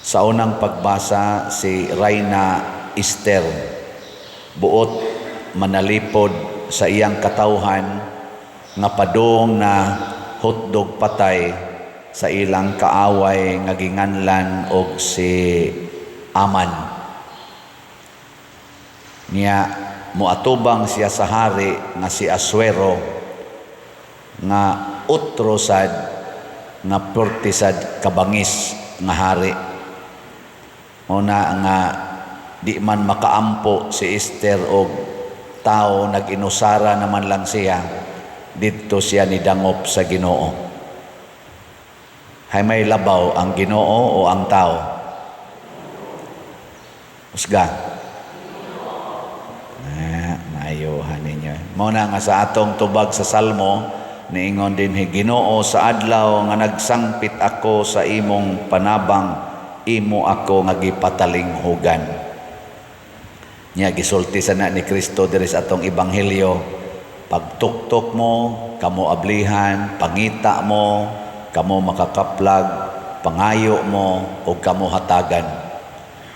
Sa unang pagbasa, si Reyna Esther buot manalipod sa iyang katawhan nga padung na hotdog patay sa ilang kaaway nga ginganlan og si Aman. Niya muatubang siya sa hari nga si Aswero nga utrosad nga portisad kabangis nga hari. Una nga di man makaampo si Esther og tao, nag-inusara naman lang siya, dito siya nidangop sa Ginoo. Hay may labaw ang Ginoo o ang tao? Usga. Maayuhan ninyo. Muna nga sa atong tubag sa Salmo, niingon din, Ginoo, sa adlaw nga nagsangpit ako sa imong panabang, imo ako nga gipatalinghugan. Nya gisulti sana ni Kristo diri sa atong ebanghelyo, pagtuktok mo kamo ablihan, pangita mo kamo makakaplag, pangayo mo ug kamo hatagan.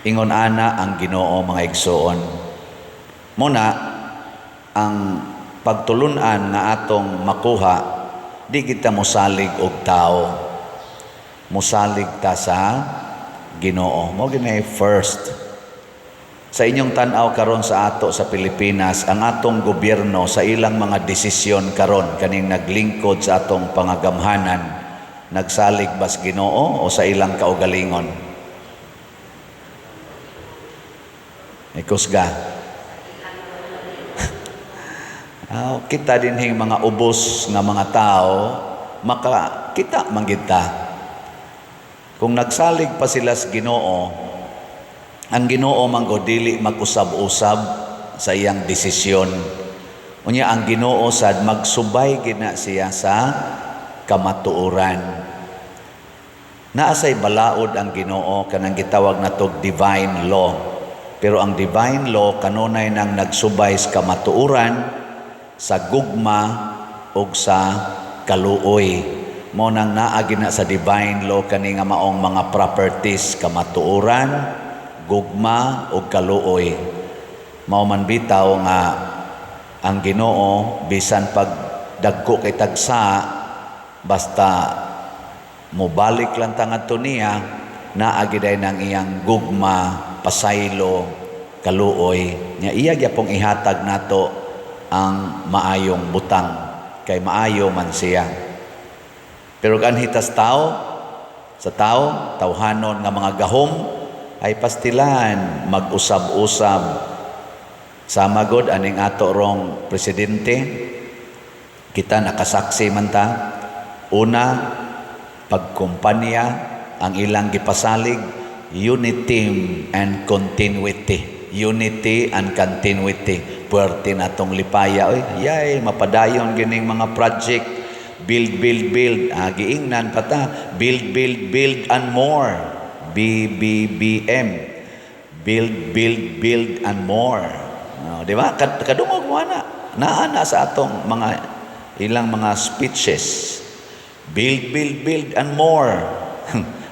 Ingon ana ang Ginoo, mga igsoon. Muna ang pagtulunan nga atong makuha, di kita mosalig og tao, mosalig ta sa Ginoo. Mo ginay first. Sa inyong tan-aw karon sa ato sa Pilipinas, ang atong gobyerno sa ilang mga desisyon karon kaning naglingkod sa atong pangagamhanan, nagsalig bas Ginoo o sa ilang kaugalingon? Ikusga. Kita din hing mga ubos nga mga tao, makakita manggid ta. Kung nagsalig pa sila sa Ginoo, ang Ginoo manggo dili mag-usab-usab sa iyang desisyon. Unya ang Ginoo sad magsubay gina siya sa kamatuoran. Naasay balaod ang Ginoo kanang gitawag natog divine law. Pero ang divine law kanunay nang nagsubay sa kamatuoran, sa gugma ug sa kaluoy. Mo nang naagi na sa divine law kani nga maong mga properties, kamatuoran, gugma ug kaluoy. Mao man bitaw nga ang Ginoo bisan pag dagko kay tagsa, basta mobalik lang ta ngadto niya, naagi day nang iyang gugma, pasaylo, kaluoy. Nya iya gyapong ihatag nato ang maayong butang, kay maayo man siya. Pero kanhitas tao, sa tao, tawhanon nga mga gahom, ay pastilan, mag-usab-usab. Sama god aning ato rong presidente, kita nakasaksi man ta. Una, pagkumpanya, ang ilang gipasalig, unity and continuity. Unity and continuity. Puwerte na tong lipaya. Yay, mapadayon gining mga project. Build, build, build. Giingnan pa ta. Build, build, build and more. BBBM. Build, build, build and more. Di ba? Kadungog mo na. Naana sa atong mga ilang mga speeches. Build, build, build and more.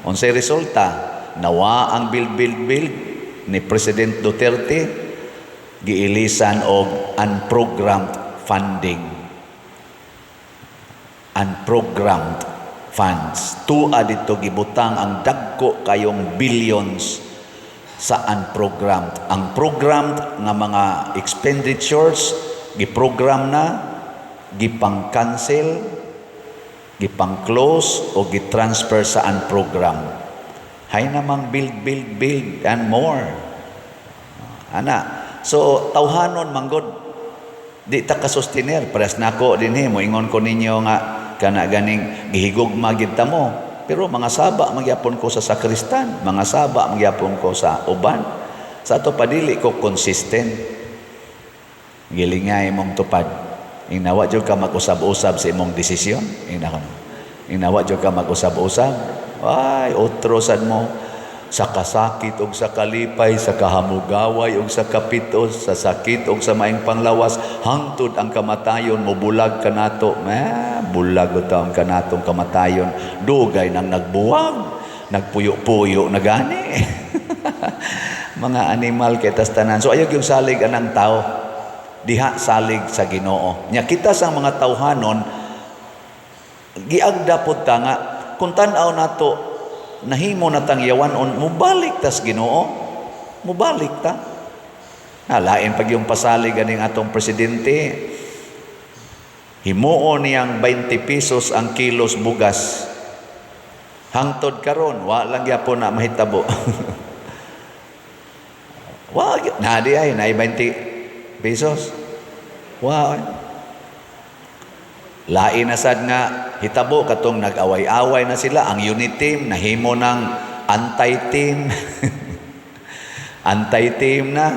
Unsay resulta? Nawa ang build, build, build ni President Duterte, giilisan og unprogrammed funding. Unprogrammed funds. Tua dito gibutang ang dagko kayong billions sa unprogrammed. Ang programmed nga mga expenditures giprogram na, gipang-cancel, gipang-close o gitransfer sa unprogrammed. Hay namang build, build, build and more. Ana. So tawhanon manggod di ta kasustiner. Pares nako dinhi moingon ko ninyo nga kana ganing gihigugma gid ta mo. Pero mga saba magyapon ko sa sakristan, mga saba magyapon ko sa uban. Sa ato padili ko consistent. Gilingay mong tupad. Inawa jud ka mag-usab-usab sa imong desisyon. Inawa jud ka mag-usab-usab. Ay, utrosan mo sa kasakit o sa kalipay, sa kahamugaway o sa kapitos, sa sakit o sa maing panglawas, hangtod ang kamatayon mo, bulag ka nato. Bulag o taong ka natong kamatayon, dugay nang nagbuwag, nagpuyo-puyo na gani. Mga animal kitas tanan. So ayog yung salig anang tao, diha salig sa Ginoo. Nya kita sang mga tawhanon, giagda pud ta nga kung tan-aw nato nahimo na tang yawanon, mubalik tas Ginoo, mubalik ta. Lain pag yung pasalig aning atong presidente, himuon niyang 20 pesos ang kilos bugas. Hangtod karon, wa lang gyapon na mahitabo. Wa na di ay na 20 pesos. Wa lain na sad nga hitabo katong nag-away-away na sila ang unit team nahimo ng anti-team. Anti-team na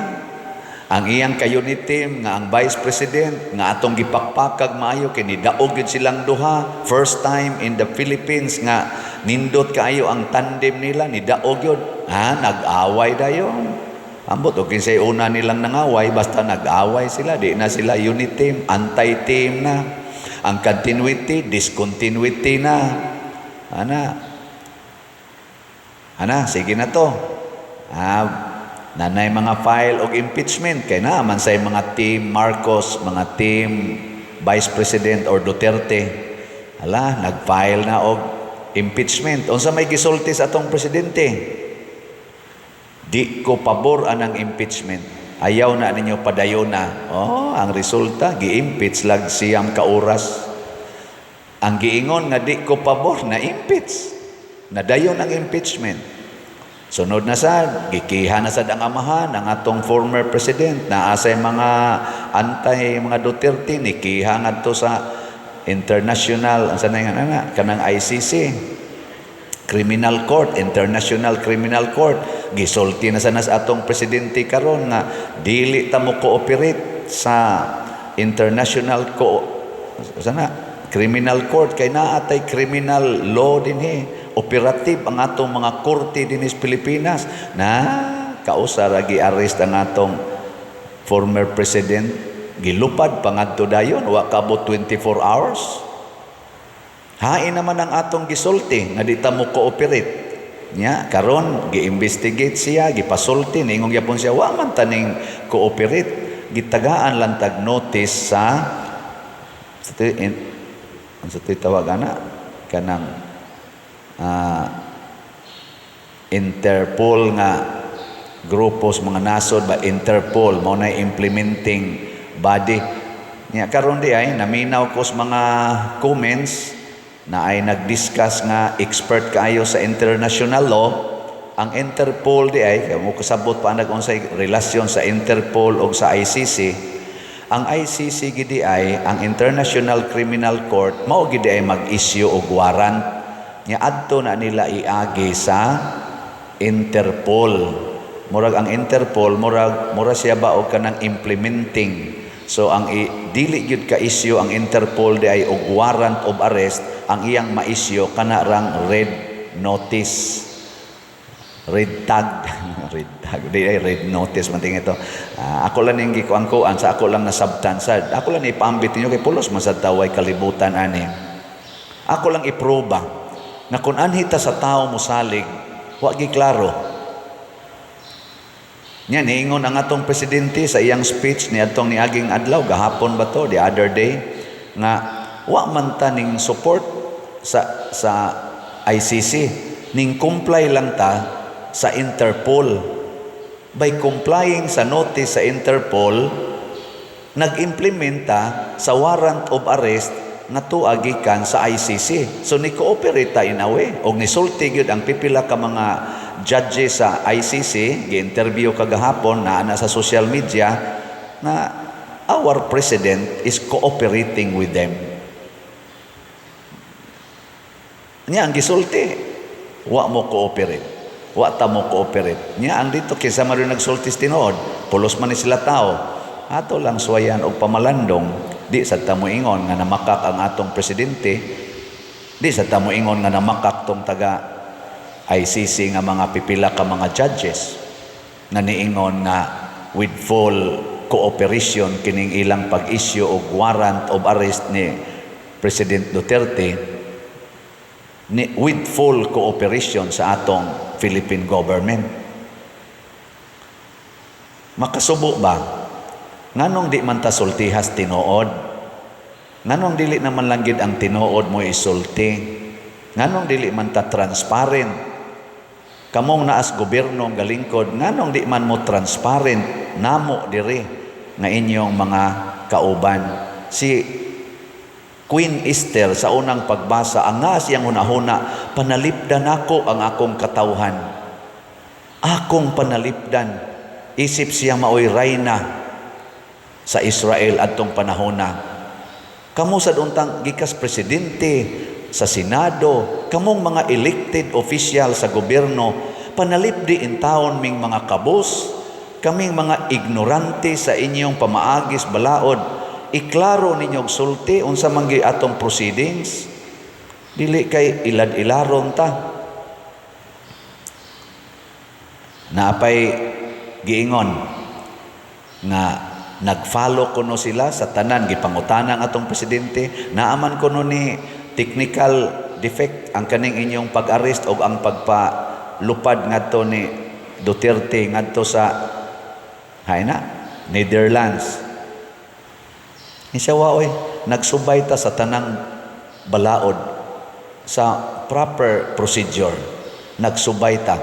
ang iyang ka-unit team nga ang vice president nga atong gipakpakag maayo kini daog gyud silang duha, first time in the Philippines nga nindot kaayo ang tandem nila ni daog gyud. Nag-away dayon. Ambot og kinsay una nilang nangaway basta nag-away sila, di na sila unit team, anti-team na. Ang continuity, discontinuity na. Sige na to. Nanay mga file og impeachment kay naman say mga team Marcos, mga team Vice President or Duterte. Nag-file na og impeachment. Unsa may gisulti sa atong presidente? Di ko pabor anang impeachment. Ayaw na ninyo padayon na. Ang resulta gi-impeach lag siyam ka oras. Ang giingon nga di ko pabor na impeach. Nadayon ang impeachment. Sunod na sad, gikiha na sad ang amahan ang atong former president na asay mga mga Duterte ni kiha ngadto sa international kanang ICC Criminal Court, International Criminal Court. Gisulti na sa atong presidente karon nga dili ta mo cooperate sa International Criminal Court kay naatay criminal law dinhi. Operative ang atong mga korte dinis Pilipinas na kausar gi-arrest ang atong former president, gilupad pangadto dayon wa kabot 24 hours. Hain naman ang atong gisulti nga di ta mo cooperate. Nya karon gi-investigate siya, gipasulti ningon gyapon siya wa man taning cooperate. Gitagaan lang tag notice sa tawag kanang Interpol nga grupos mga nasod ba Interpol mo na implementing body niya karon di ay naminaw ko sa mga comments na ay nagdiscuss nga expert kaayo sa international law. Ang Interpol di ay mo kasabot pa nag-unsay relasyon sa Interpol o sa ICC. Ang ICC gidi ay ang International Criminal Court mao gidi ay mag-issue og warrant nya adto na nila iagi sa Interpol. Murag ang Interpol murag siya ba og kanang implementing. So ang dili gyud ka issue ang Interpol di ay og warrant of arrest, ang iyang ma-issue kana rang red notice. Red tag. Red tag. Di ay red notice man ting ito. Ako lang ning gikuan sa ako lang na subtansad. Ako lang ipaambit ninyo kay pulos man sa taway kalibutan ani. Ako lang iproba na kung anhita sa tao mo salig, wa gi klaro. Nya niingon ang atong presidente sa iyang speech ni atong niaging adlaw gahapon ba to the other day nga wa man ta ning support sa ICC, ning comply lang ta sa Interpol. By complying sa notice sa Interpol, nag-implementa sa warrant of arrest nga tuagikan sa ICC. So ni cooperate ta in a way og nisulti gyud ang pipila ka mga judges sa ICC, gi-interview kagahapon na sa social media na our president is cooperating with them. Nya ang gisulti, wa mo cooperate. Wa ta mo cooperate. Nya ang dito kinsa man rin nagsulti tinuod, pulos man ni sila tao. Ato lang suwayan og pamalandong. Di sa tamo ingon nga namakak ang atong presidente, di sa tamo ingon nga namakak tong taga ICC nga mga pipila ka mga judges na niingon na with full cooperation kining ilang pag-issue og warrant of arrest ni President Duterte. with full cooperation sa atong Philippine government. Makasubo ba? Nganong di man ta sultihas tinuod? Nganong dili naman langgid ang tinuod mo isulti? Nganong dili man ta transparent? Kamong naas gobyerno galingkod, nganong di man mo transparent namo diri nga inyong mga kauban? Si Queen Esther sa unang pagbasa, ang nga siyang hunahuna, panalipdan ako ang akong katawhan. Akong panalipdan. Isip siya maoy reyna sa Israel adtong panahona. Kamo sa untang gikas presidente, sa Senado, kamong mga elected official sa gobyerno, panalipdi in taon ming mga kabos, kaming mga ignorante sa inyong pamaagis balaod, iklaro ninyong sulti unsa man gyud atong proceedings, dili kay ilad-ilaron ta. Naapay giingon nga nag-follow kuno sila sa tanan gipangutanang atong presidente, naaman kuno ni technical defect ang kaning inyong pag-arrest o ang pagpalupad ngadto ni Duterte ngadto sa Netherlands. Isyawa oy, nagsubay ta sa tanang balaod sa proper procedure. Nagsubay ta.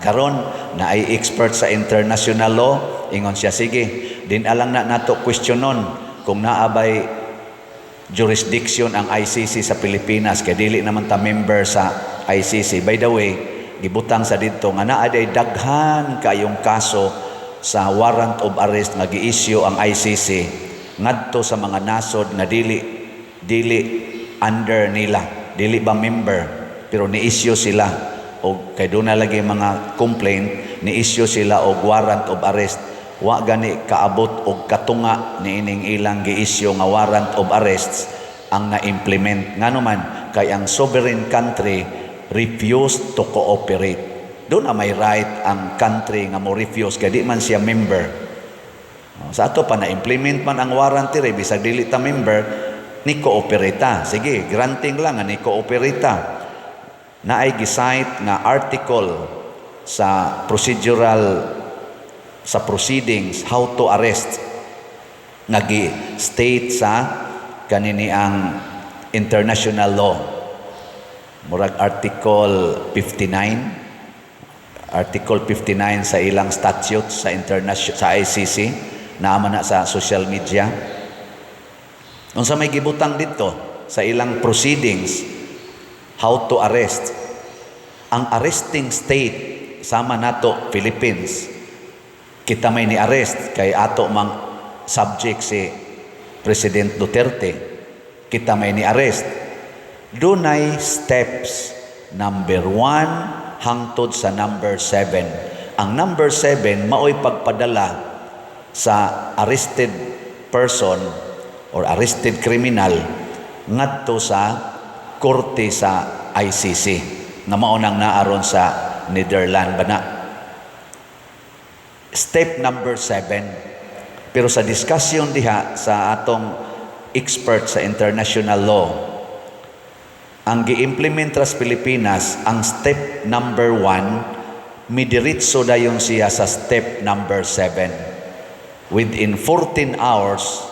Karon na ay expert sa international law, ingon siya, sige, din alang na nato questionon kung naabay jurisdiction ang ICC sa Pilipinas, kay dili naman ta member sa ICC. By the way, gibutang sa dito nga naa day daghan kayong kaso sa warrant of arrest nga gi-issue ang ICC ngadto sa mga nasod nga dili under nila, dili ba member, pero ni-issue sila o kay doon na lagi mga complaint, ni-issue sila og warrant of arrest. Wa gani kaabot og katunga ni ining ilang gi-issue nga warrant of arrests ang na-implement. Ngano man kay ang sovereign country refused to cooperate. Doon na may right ang country nga mo refuse kay di man siya member. Sa ato pa na-implement man ang warrant re bisag dili ta member, ni kooperita. Sige, granting lang nga ni kooperita. Naay gi-cite nga article sa proceedings how to arrest nagi-state sa kanini ang international law. Murag article 59 sa ilang statutes sa ICC naaman na sa social media. Unsa may gibutang dito sa ilang proceedings how to arrest, ang arresting state sama nato Philippines, kita may ni-arrest kay ato mang subject si President Duterte. Kita may ni-arrest. Dunay steps number 1 hangtod sa number 7. Ang number 7 maoy pagpadala sa arrested person or arrested criminal ngadto sa korte sa ICC na maunang naaron sa Netherlands bana. Step number 7. Pero sa discussion diha sa atong expert sa international law, ang gi-implement sa Pilipinas, ang step number 1, midiritso dayon siya sa step number 7. Within 14 hours,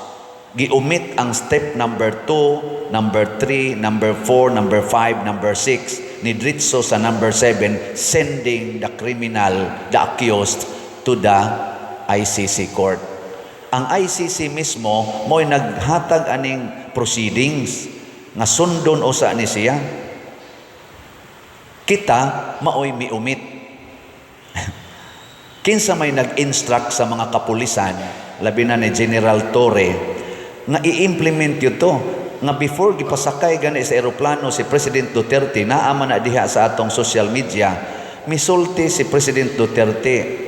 giumit ang step number 2, number 3, number 4, number 5, number 6, nidritso sa number 7, sending the criminal, the accused, to the ICC court. Ang ICC mismo mo'y naghatag aning proceedings nga sundon usa ni siya. Kita maoy miumit. Kinsa may nag-instruct sa mga kapulisan, labi na ni General Torre, nga i-implement ito, nga before gipasakay gani sa eroplano si President Duterte, naaman na diha sa atong social media, misulti si President Duterte,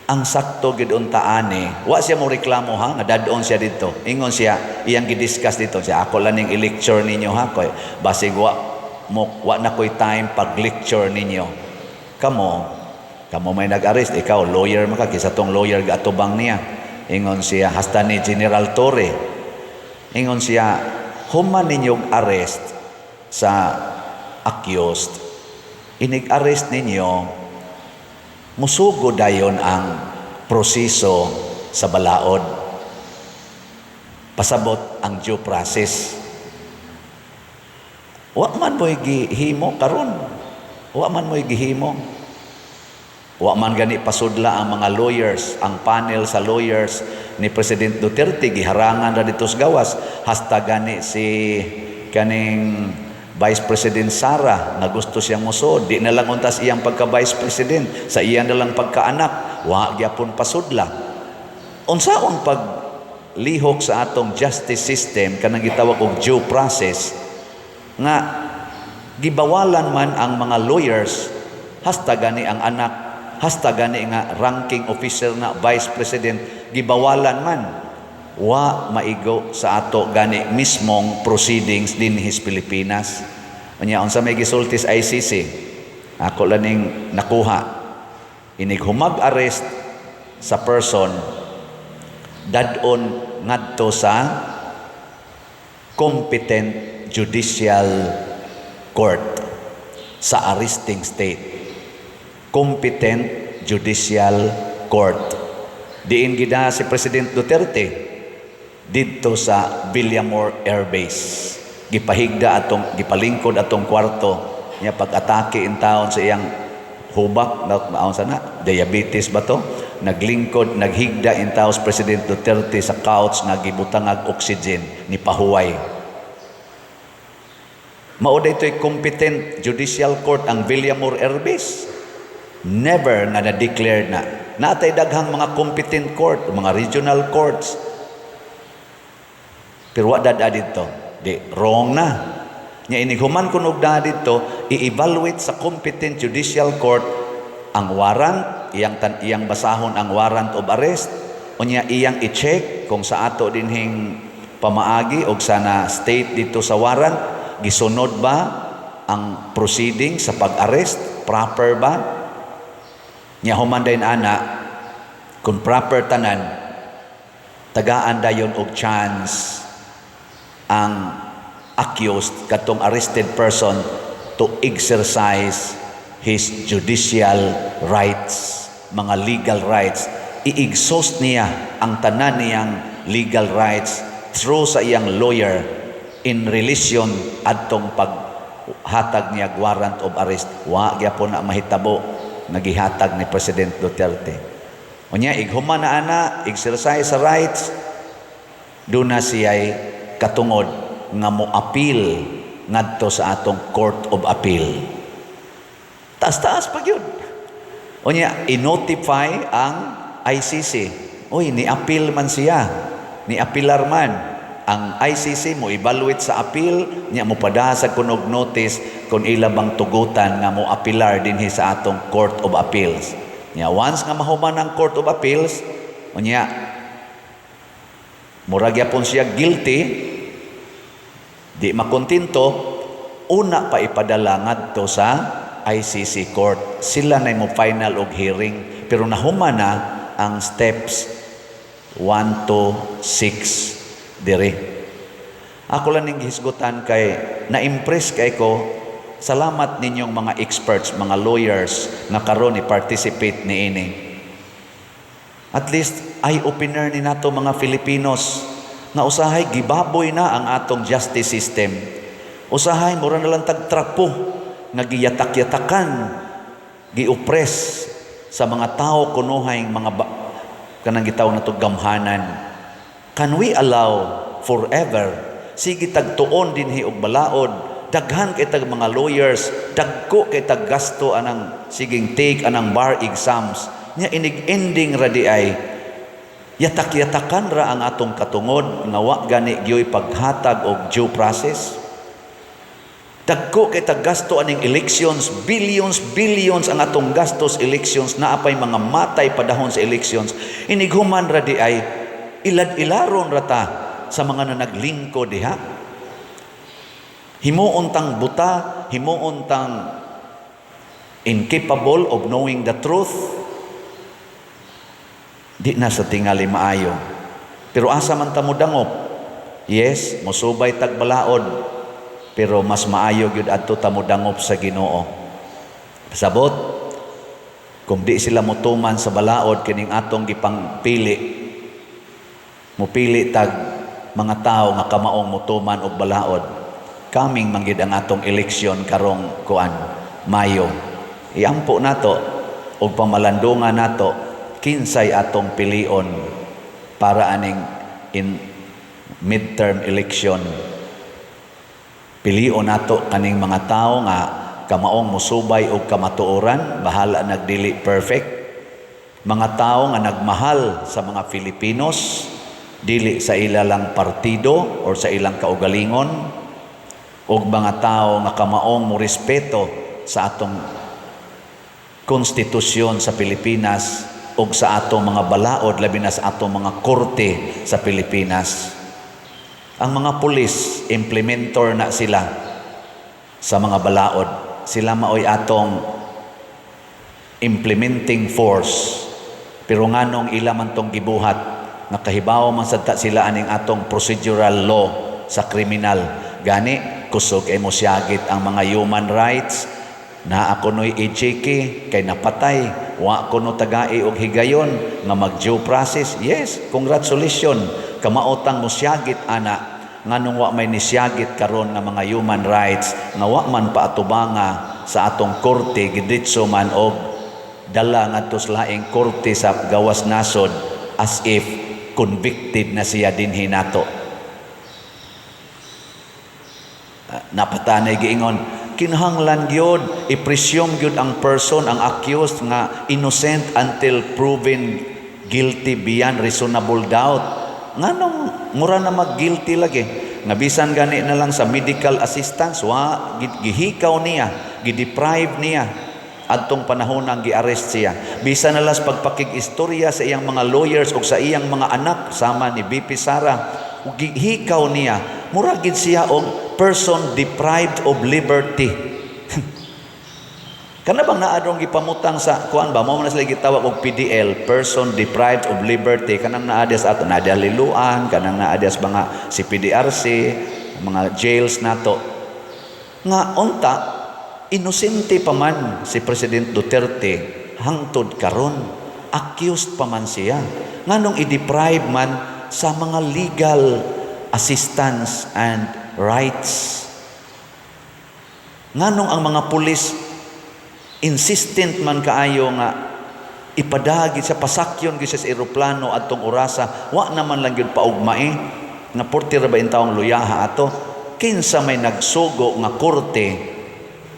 ang sakto gid untaane, wa siya mo reklamo ha, nga dadon siya dito. Ingon siya, iyang gidiscuss dito siya, ako lang ning i-lecture ninyo ha, koy basig wa na koy time pag lecture ninyo. Kamo may nag-arrest, ikaw lawyer maka kisa tong lawyer gatubang niya. Ingon siya, hasta ni General Torre. Ingon siya, human ninyong arrest sa accused, inig-arrest ninyo, musugo dayon ang proseso sa balaod. Pasabot ang due process. Wa man mo'y gihimo karon. Wa man mo'y gihimo. Wa man gani pasudla ang mga lawyers, ang panel sa lawyers ni President Duterte giharangan ra dito sa gawas. Hasta gani si kaning Vice President Sara na gusto siyang musod. Di na lang untas iyang pagka-Vice President, sa iya na lang pagkaanak. Wa gyapon pasudla. Unsaon paglihok sa atong justice system kanang gitawag og due process nga gibawalan man ang mga lawyers, hasta gani ang anak, hasta gani nga ranking officer na Vice President, gibawalan man. Wa maigo sa ato gani mismong proceedings din his Pilipinas. Unya unsa may gisulti sa ICC, ako laning nakuha, inig humag-arrest sa person, dadon ngadto sa competent judicial court sa arresting state. Competent judicial court. Diin gida si President Duterte dito sa Villamor Air Base. Gipalingkod atong kwarto niya pag-atake in taon sa iyang hubak, maon sana, diabetes ba to? Naglingkod, naghigda in taon sa President Duterte sa couch nga gibutang ag oxygen ni pahuway. Mao daytoy competent judicial court ang Villamor Air Base. Never nga na-declared na. Natay daghang mga competent court, mga regional courts. Pero wa dada dito. Di, wrong na. Nya inighuman kun og dada dito, i-evaluate sa competent judicial court ang warrant, iyang basahon ang warrant of arrest, unya iyang i-check kung sa ato dinhing pamaagi og sana state dito sa warrant, gisunod ba ang proceeding sa pag-arrest, proper ba? Nya human dayon ana, kung proper tanan, tagaan dayon og chance ang accused katong arrested person to exercise his judicial rights, mga legal rights. I-exhaust niya ang tanan niyang legal rights through sa iyang lawyer in relation adtong paghatag niya warrant of arrest. Wa gyapon na mahitabo nagihatag ni President Duterte. Unya ighuman na ana, exercise sa rights, do na siya'y katungod nga mo appeal ngadto sa atong Court of Appeal. Taas-taas pag yun. Unya i-notify ang ICC. Uy, ni-appeal man siya. Ni-appealar man. Ang ICC mo evaluate sa appeal, niya mo padasa kunog notice kung ila bang tugutan nga mo appealar dinhi sa atong Court of Appeals. Nya once nga mahuman ang Court of Appeals, unya murag yapon siya guilty, di makontinto, una pa ipadala ngadto sa ICC court. Sila na mo final og hearing, pero nahuman na ang steps 1 to 6 dire. Ako lang ning gihisgutan kay na-impress kay ko. Salamat ninyong mga experts, mga lawyers na karon i-participate niini. At least eye-opener ni nato mga Filipinos na usahay gibaboy na ang atong justice system. Usahay mura na lang tagtrapo nga giyatak-yatakan, gi-oppress sa mga tao kunuhay mga kanang gitawag nato gamhanan. Can we allow forever sige tagtuon dinhi og balaod, daghan kay tag mga lawyers, dagko kay tag gasto anang siging take anang bar exams nya inig ending ra di ay yatak-yatakan ra ang atong katungod nga wa gani gyoy paghatag og due process. Dagko kay tag gasto aning elections, billions ang atong gastos elections, naapay mga matay padahon sa elections. Inighuman ra di ay ilad-ilaron ra ta sa mga naglingkod diha. Himuon tang buta, himuon tang incapable of knowing the truth. Di na sa tingali maayo. Pero asa man ta mo dangop? Yes, mosubay tagbalaod. pero mas maayo gyud adto ta modangop sa Ginoo. Sabot, kung di sila motuman sa balaod kining atong gipangpili, mupili tag mga tao nga kamaong motuman og balaod, kaming manggid ang atong eleksyon karong kuan Mayo. Iampo nato og pamalandungan nato kinsay atong pilion para aning in midterm election. Pilion nato kaning mga tao nga kamaong musubay og kamatuoran, bahala nagdili perfect. Mga tao nga nagmahal sa mga Filipinos, dili sa ilalang partido or sa ilang kaugalingon, ug mga tao nga kamaong mo respeto sa atong konstitusyon sa Pilipinas ug sa atong mga balaod, labi na sa atong mga korte sa Pilipinas. Ang mga pulis, implementor na sila sa mga balaod. Sila maoy atong implementing force. Pero nganong ila man tong gibuhat, nakahibaw man sadta sila aning atong procedural law sa kriminal. Gani, kusog ay mosyagit ang mga human rights, na ako no'y i-chiki, kay napatay, wa ko no tagai og higayon, nga mag-due process. Yes, congratulations, kamaotang mosyagit ana, nganong wa may nisyagit karon nga mga human rights, nga wa man paatubanga sa atong korte, giditso man og dala ngadto sa laing korte sa gawas nasod, as if convicted na siya dinhi nato. Napatanay giingon, kinahanglan gyud i-presume gyud ang person, ang accused nga innocent until proven guilty beyond reasonable doubt. Nganong mura na mag-guilty lagi, nga bisan gani na lang sa medical assistance, wa gihikaw niya, gideprive niya adtong panahon nang gi-arrest siya. Bisan na lang sa pagpakig-istorya sa iyang mga lawyers o sa iyang mga anak sama ni BP Sara, gihikaw niya, mura gid siya og person deprived of liberty. Kana bang naadong gipamutang sa kuan ba, mao man sila gitawag og PDL, person deprived of liberty, kanang naades ato nadaliluan, kanang naades mga si PDRC, mga jails nato. Nga unta inosente pa man si President Duterte hangtod karon, accused pa man siya. Nganong i-deprive man sa mga legal assistance and rights. Nganong ang mga pulis insistent man kaayo nga ipadagi sa pasakyon gyud sa eroplano adtong orasa, wa naman lang gyud paugmae nga 40 ra ba in taong luyaha ato. Kinsa may nagsugo nga korte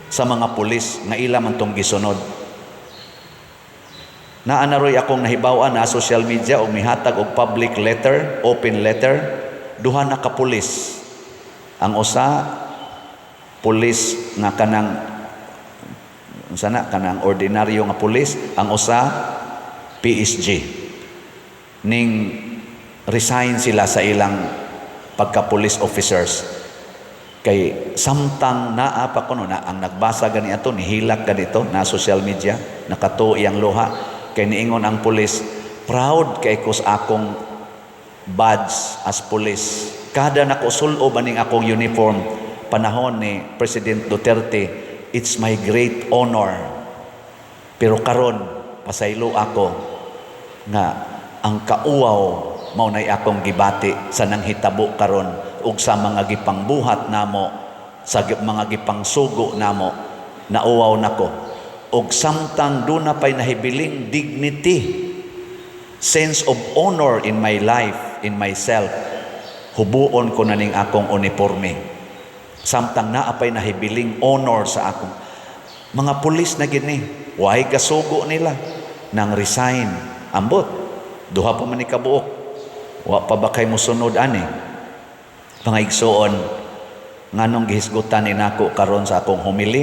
sa mga pulis nga ila man tong gisunod. Naanaroy akong nahibaw-an na social media og mihatag og public letter, open letter, duha na ka pulis. Ang usa pulis nga kanang kanang ordinaryo nga pulis, ang usa PSG. Ning resign sila sa ilang pagka-police officers. Kay samtang naa pa kuno na ang nagbasa gani ato, nihilak ganito na social media, nakatuo iyang luha, kay niingon ang pulis, proud kay ko sa akong badge as police. Kada nakusulo baning akong uniform panahon ni President Duterte, it's my great honor. Pero karon pasaylo ako nga ang kauaw mao nay akong gibati sa nanghitabo karon ug sa mga gipangbuhat namo, sa mga gipangsugo namo, nauwaw nako. Ug samtang do na pay nahibiling dignity, sense of honor in my life, in myself, hubuon ko na ning akong uniforme. Samtang naapay nahibiling honor sa akong mga pulis na gini, why kasugo nila nang resign. Ambot, duha pa man ni kabuok, wa pa ba kay mosunod ani? Pangigsuon, nganong gihisgutan ni nako karon sa akong humili,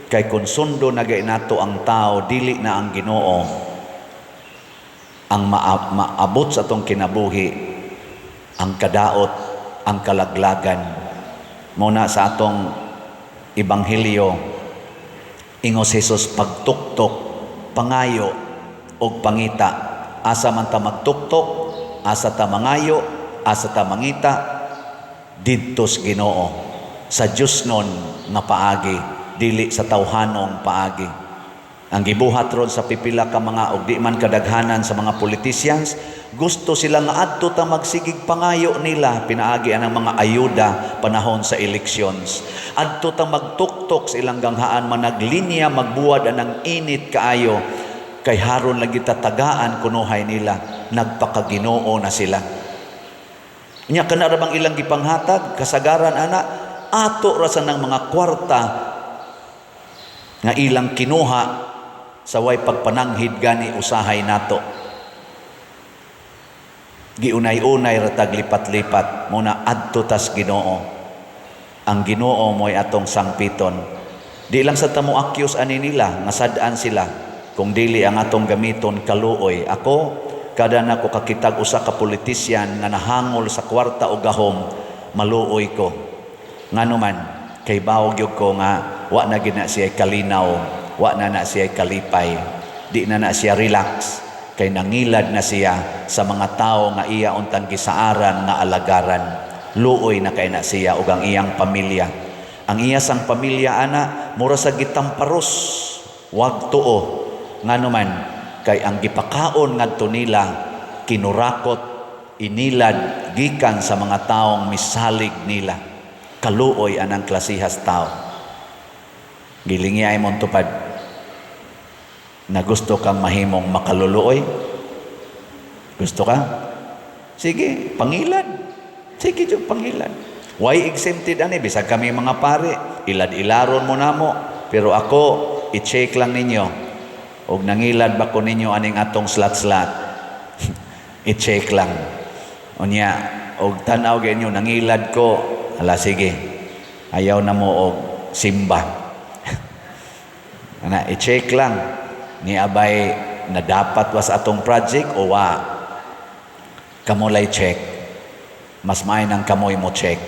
kay kung sundo na gay nato ang tao, dili na ang Ginoo ang maabot sa atong kinabuhi, ang kadaot, ang kalaglagan. Muna sa atong Ebanghelyo, ingos Jesus, pagtuktok, pangayo, o pangita. Asa man ta magtuktok, asa ta mangayo, asa ta mangita, didtos Ginoo. sa Dios nun nga paagi, dili sa tawhanong paagi. Ang gibuhat ron sa pipila ka mga og di man kadaghanan sa mga politicians, gusto sila nga adto ta magsigig pangayo nila pinaagi anang mga ayuda panahon sa elections. Adto ta magtuktok sa ilang ganghaan managlinya magbuwad anang init kaayo kay haron lagi tatagaan kunuhay nila nagpakaginoo na sila. Nya kana ra bang ilang gipanghatag kasagaran ana ato ra sa nang mga kwarta nga ilang kinuha sa way pagpananghid gani usahay nato. Giunay-unay ratag lipat-lipat muna adto tas Ginoo. Ang Ginoo mo'y atong sangpiton. Di lang sa tamo akyos ani nila nga sad-an sila kung dili ang atong gamiton kaluoy. Ako kada na ko kakitag usa ka politisyan nga nahangol sa kwarta o gahom maluoy ko. Nganuman kay bawog gyud ko nga wa na gid na siya kalinaw, wa na siya kalipay, di na siya relax kay nangilad na siya sa mga tao nga iya untang gisaaran nga alagaran. Luoy na kay na siya ug ang iyang pamilya. Ang iya sang pamilya ana mura sa gitamparos, wag tuo. Nganuman kay ang gipakaon ngadto nila kinurakot, inilad gikan sa mga taong misalig nila. Kaluoy anang klasihas tao. Gilingi ay mong tupad na gusto kang mahimong makaluluoy? Gusto ka? Sige, pangilad. Sige, yung pangilad. Why exempted ani? Bisag kami mga pare, ilad-ilaron mo na mo. Pero ako, i-check lang ninyo. Og nangilad ba ko ninyo aning atong slat-slat? I-check lang. Unya, og tanaw ganyo, nangilad ko. Ala, sige. Ayaw na mo og simba. Ana, i-check lang. Ni abay na dapat was atong project o wa kamulay check mas may nang kamoy mo check